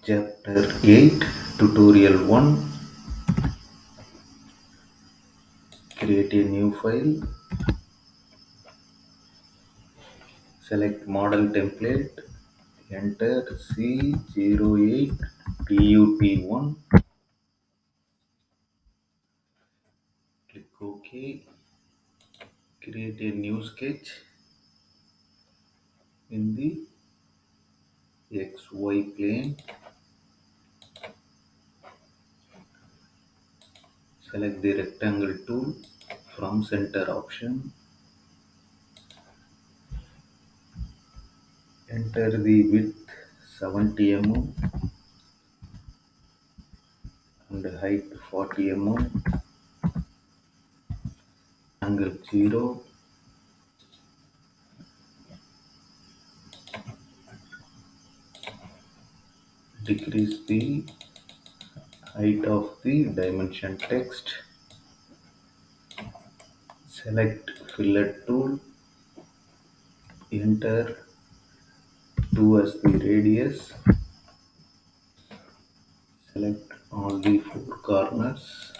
Chapter 8 Tutorial 1. Create a new file. Select model template. Enter c08tut1. Click OK. Create a new sketch in the XY plane. Select the rectangle tool from center option. Enter the width 70 mm and height 40 mm. Angle 0. Decrease the height of the dimension text. Select fillet tool. Enter 2 as the radius. Select all the 4 corners.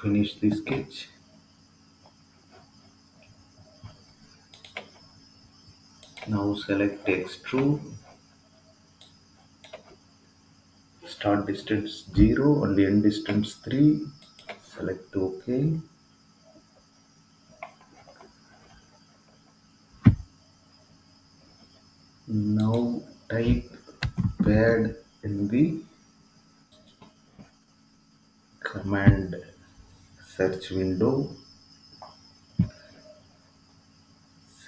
Finish the sketch. Now select extrude. Start distance 0 and end distance 3. Select OK. Now type pad in the command search window.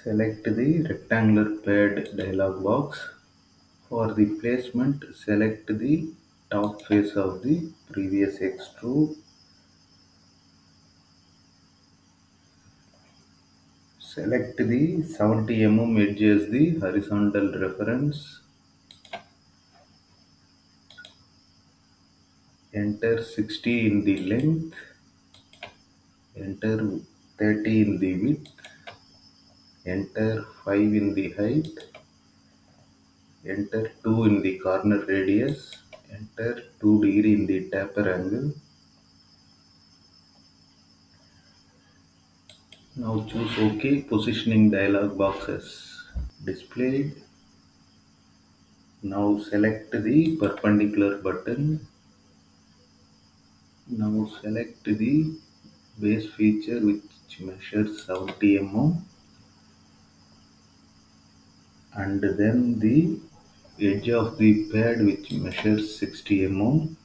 Select the rectangular pad dialog box. For the placement, select the top face of the previous extrude. Select the 70 mm edge as the horizontal reference. Enter 60 in the length. Enter 30 in the width. Enter 5 in the height. Enter 2 in the corner radius. Enter 2° in the taper angle. Now choose OK. Positioning dialog boxes displayed. Now select the perpendicular button. Now select the base feature which measures 70 mm and then the edge of the pad which measures 60 mm.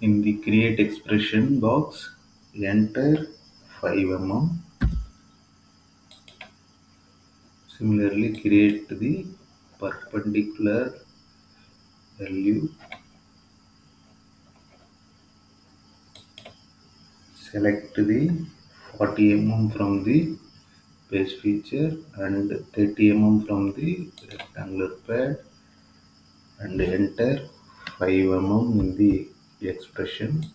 In the create expression box, enter 5 mm. Similarly, create the perpendicular value. Select the 40 mm from the base feature and 30 mm from the rectangular pad and enter 5 mm in the expression.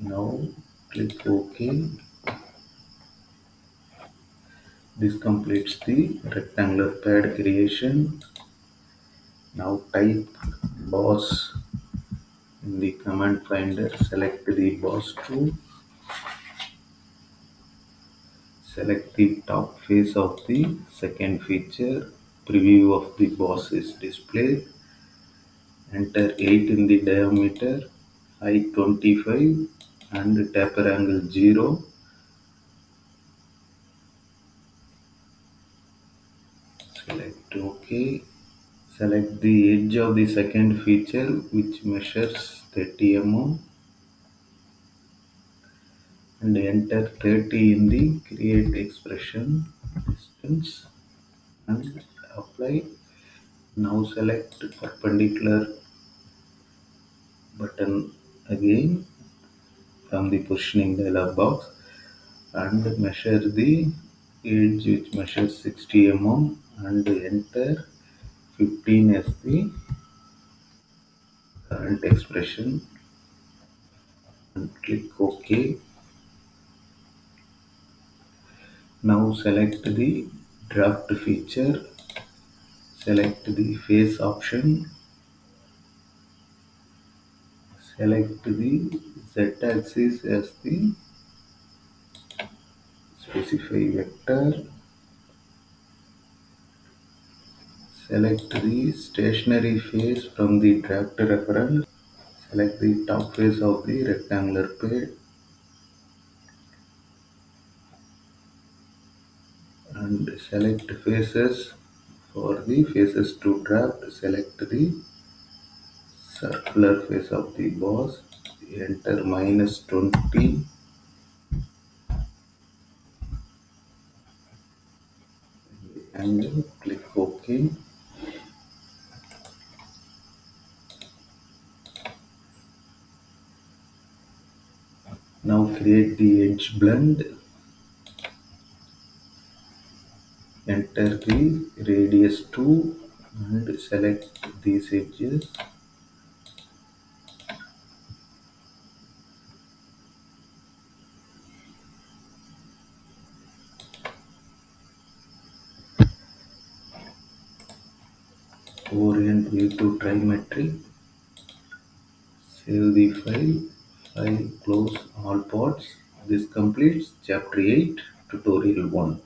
Now click OK. This completes the rectangular pad creation. Now type boss in the command finder. Select the boss tool. Select the top face of the second feature. Preview of the boss is displayed. Enter 8 in the diameter, height 25 and taper angle 0. Select OK. Select the edge of the second feature which measures 30 mm and enter 30 in the create expression distance and apply. Now select perpendicular button again from the positioning dialog box and measure the edge which measures 60 mm and enter 15 as the current expression and click OK. Now select the draft feature, select the face option, select the z-axis as the specify vector, select the stationary face from the draft reference, select the top face of the rectangular page and select faces. For the faces to draft, select the circular face of the boss, enter -20 and click OK. Now create the edge blend, enter the radius 2 and select these edges. Orient view to trimetry. Save the file, close all parts. This completes chapter 8, tutorial 1.